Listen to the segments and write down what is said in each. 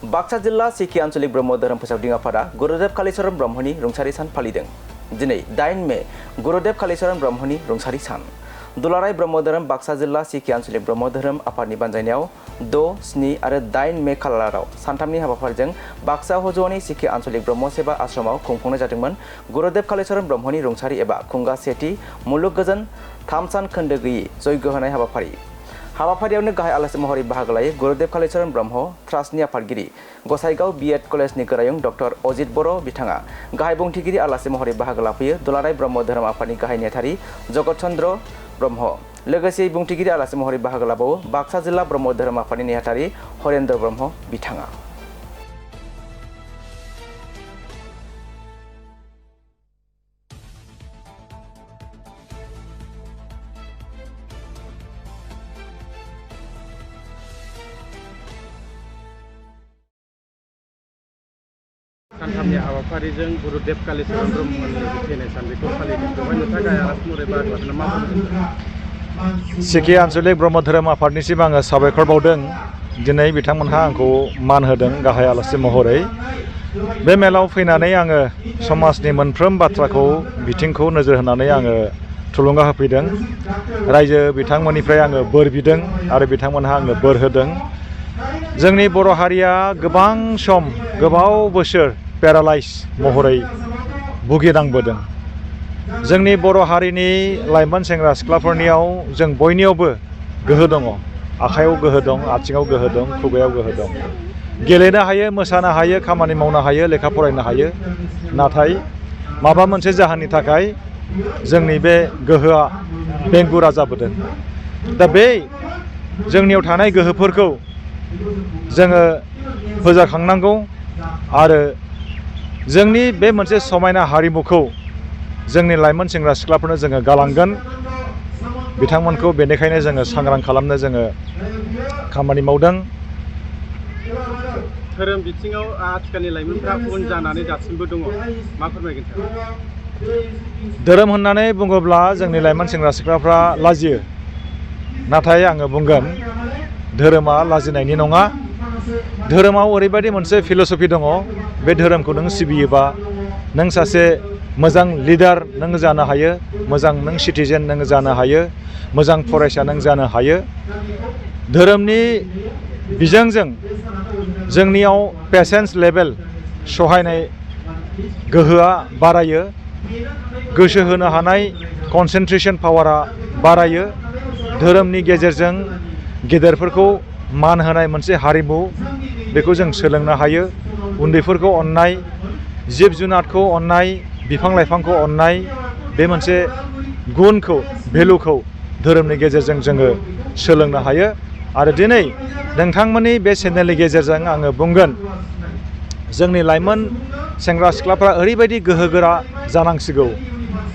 बाक्सा जिल्ला सिखि आन्चलिक ब्रह्म धोरोम फोसावदिं आफादा गुरुदेव कालीचरण ब्रह्मनि रुंसारि सान फालिदों। दिनै 8 मे गुरुदेव कालीचरण ब्रह्मनि रुंसारि सान। दुलाराय ब्रह्म धोरोम बाक्सा जिल्ला सिखि आन्चलिक ब्रह्म धोरोम आफादनि बानजायनायाव 6, 7 आरो 8 मे खालाराव सानथामनि हाबाफारिजों बाक्सा हज'नि सिखि आन्चलिक ब्रह्म सेबा आश्रमाव खुंफुंनाय जादोंमोन गुरुदेव कालीचरण ब्रह्मनि रुंसारि एबा खुंगा सेथि मुलुग गोजोन 3 सान खोन्दो गैयि जयग' होनाय हाबाफारि। हाबाफारियावनो गाहाय आलासि महरै बाहागो लायो गुरुदेव कालीचरण ब्रह्म ट्रास्टनि आफादगिरि गसाइगाव B.Ed कलेजनि गोरायुं डक्टर अजित बर' बिथाङा गाहाय बुंथिगिरि आलासि महरै बाहागो लाफैयो दुलाराय ब्रह्म धोरोम आफादनि गाहाय नेहाथारि जगत चन्द्र ब्रह्म। लोगोसे बुंथिगिरि आलासि महरै बाहागो लाबावो बाक्सा जिल्ला ब्रह्म धोरोम आफादनि नेहाथारि हरेन्द्र ब्रह्म बिथाङा। सानथामनि हाबाफारिजों गुरुदेव कालीचरण ब्रह्मनि थैनाय सान बेखौ फालिदों। बेवहाय नोंथाङा गाहाय आलासि महरै बाहागो लादों मा बुंदों? सिखि आन्चलिक ब्रह्म धोरोम आफादनिसिम आङो साबायखर बावदों। दिनै बिथांमोनहा आंखौ मान होदों गाहाय आलासि महरै। बे मेलाव फैनानै आङो समाजनि मोनफ्रोम बाथ्राखौ बिथिंखौ नोजोर होनानै आङो थुलुंगा होफैदों। रायजो बिथांमोननिफ्राय आङो बोर बिदों आरो बिथांमोनहा आंनो बोर होदों। जोंनि बर' हारिया गोबां सम गोबाव बोसोर पेरालाइज महरै भुगिनांबोदों। जोंनि बर' हारिनि लाइमोन सेंग्रा सिख्लाफोरनियाव जों बयनियावबो गोहो दङ। आखायाव गोहो दं, आथिङाव गोहो दं, खुगायाव गोहो दं। गेलेनो हायो, मोसानो हायो, खामानि मावनो हायो, लेखा फरायनो हायो। नाथाय माबा मोनसे जाहोननि थाखाय जोंनि बे गोहोआ बेंगुरा जाबोदों। दा बे जोंनियाव थानाय गोहोफोरखौ जोङो फोजाखांनांगौ आरो जोंनि बे मोनसे समायना हारिमुखौ जोंनि लाइमोन सेंग्रा सिख्लाफोरनो जोङो गालांगोन। बिथांमोनखौ बेनिखायनो जोङो सांग्रां खालामनो जोङो खामानि मावदों। धोरोम बिथिङाव आथिखालनि लाइमोनफ्रा उन जानानै दासिमबो दङ, मा फोरमायगोन सार? धोरोम होननानै बुङोब्ला जोंनि लाइमोन सेंग्रा सिख्लाफ्रा लाजियो। नाथाय आङो बुंगोन धोरोमा लाजिनायनि नङा। धोरोमाव ओरैबायदि मोनसे फिल'सफि दङ, बे धोरोमखौ नों सिबियोबा नों सासे मोजां लिडार नों जानो हायो, मोजां नों सिटिजेन नों जानो हायो, मोजां फरायसा नों जानो हायो। धोरोमनि बिजोंजों जोंनियाव पेसेन्स लेभेल सहायनाय गोहोआ बारायो, गोसो होनो हानाय कनसेन्ट्रेसन पावारा बारायो। धोरोमनि गेजेरजों गेदेरफोरखौ मान होनाय मोनसे हारिमु बेखौ जों सोलोंनो हायो। उन्दैफोरखौ अननाय, जिब जुनारखौ अननाय, बिफां लाइफांखौ अननाय, बे मोनसे गुनखौ भेलुखौ धोरोमनि गेजेरजों जोङो सोलोंनो हायो। आरो दिनै नोंथांमोननि बे चेनेलनि गेजेरजों आङो बुंगोन जोंनि लाइमोन सेंग्रा सिख्लाफ्रा ओरैबायदि गोहोगोरा जानांसिगौ।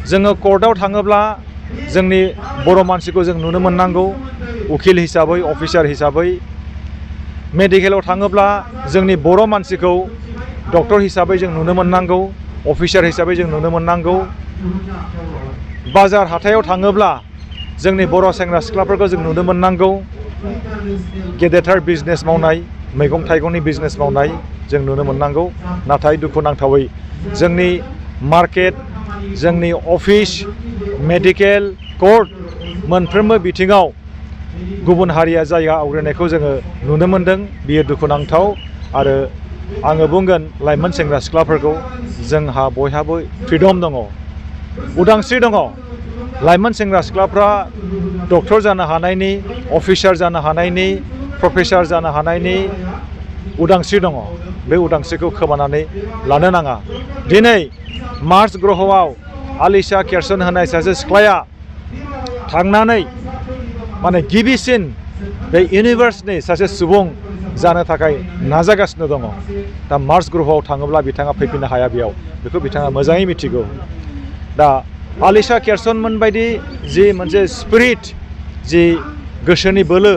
जोङो कर्टआव थाङोब्ला जोंनि बर' मानसिखौ जों नुनो मोननांगौ उकिल हिसाबै, अफिसार हिसाबै। मेडिकेलाव थाङोब्ला जोंनि बर' मानसिखौ डक्टर हिसाबै जों नुनो मोननांगौ, अफिसार हिसाबै जों नुनो मोननांगौ। बाजार हाथायाव थाङोब्ला जोंनि बर' सेंग्रा सिख्लाफोरखौ जों नुनो मोननांगौ गेदेरथार बिजनेस मावनाय, मैगं थाइगंनि बिजनेस मावनाय जों नुनो मोननांगौ। नाथाय दुखुनांथावै जोंनि मार्केट, जोंनि अफिस, मेडिकेल, कर्ट मोनफ्रोमबो बिथिङाव गुबुन हारिया जायगा आवग्रिनायखौ जोङो नुनो मोनदों। बियो दुखुनांथाव। आरो आङो बुंगोन लाइमोन सेंग्रा सिख्लाफोरखौ जोंहा बयहाबो फ्रिडम दङ, उदांस्रि दङ। लाइमोन सेंग्रा सिख्लाफ्रा डक्टर जानो हानायनि, अफिसार जानो हानायनि, प्रफेसार जानो हानायनि उदांस्रि दङ। बे उदांस्रिखौ खोमानानै लानो नाङा। दिनै मार्स ग्रहआव आलिशा केरसन होनाय सासे सिख्लाया थांनानै माने गिबिसिन बे इउनिभार्सनि सासे सुबुं जानो थाखाय नाजागासिनो दङ। दा मार्स ग्रहआव थाङोब्ला बिथाङा फैफिननो हाया बेयाव, बेखौ बिथाङा मोजाङै मिथिगौ। दा आलिशा केरसनमोन बायदि जि मोनसे स्पिरिट, जि गोसोनि बोलो,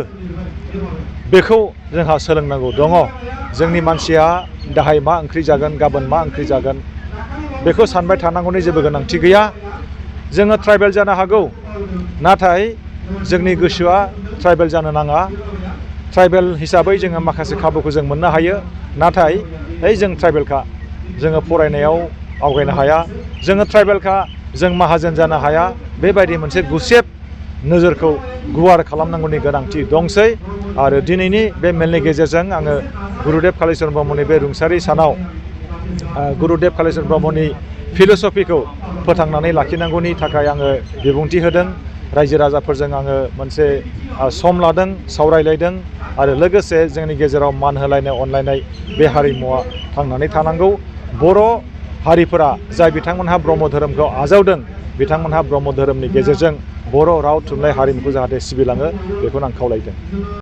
बेखौ जोंहा सोलोंनांगौ दङ। जोंनि मानसिया दाहाय मा ओंख्रि जागोन, गाबोन मा ओंख्रि जागोन, बेखौ सानबाय थानांगौनि जेबो गोनांथि गैया। जोङो ट्राइबेल जानो हागौ, नाथाय जोंनि गोसोआ ट्राइबेल जानो नाङा। ट्राइबेल हिसाबै जोङो माखासे खाबुखौ जों मोननो हायो नाथाय जों ट्राइबेलखा जोङो फरायनायाव आवगायनो हाया जोङो ट्राइबेलखा जों माहाजोन जानो हाया बेबायदि मोनसे गुसेब नोजोरखौ गुवार खालामनांगौनि गोनांथि दंसै आरो दिनैनि बे मेलनि गेजेरजों आङो गुरुदेब कालिचरन ब्रह्मनि बे रुंसारि सानाव गुरुदेब कालिचरन ब्रह्मनि फिल'सफिखौ फोथांनानै लाखिनांगौनि थाखाय आङो बिबुंथि होदों रायजो राजाफोरजों आङो मोनसे सम लादों सावरायलायदों आरो लोगोसे जोंनि गेजेराव मान होलायनाय अनलायनाय बे हारिमुवा थांनानै थानांगौ बर' हारिफोरा जाय बिथांमोनहा ब्रह्म धोरोमखौ आजावदों बिथांमोनहा ब्रह्म धोरोमनि गेजेरजों बर' राव थुनलाइ हारिमुखौ जाहाथे सिबिलाङो बेखौनो आं खावलायदों।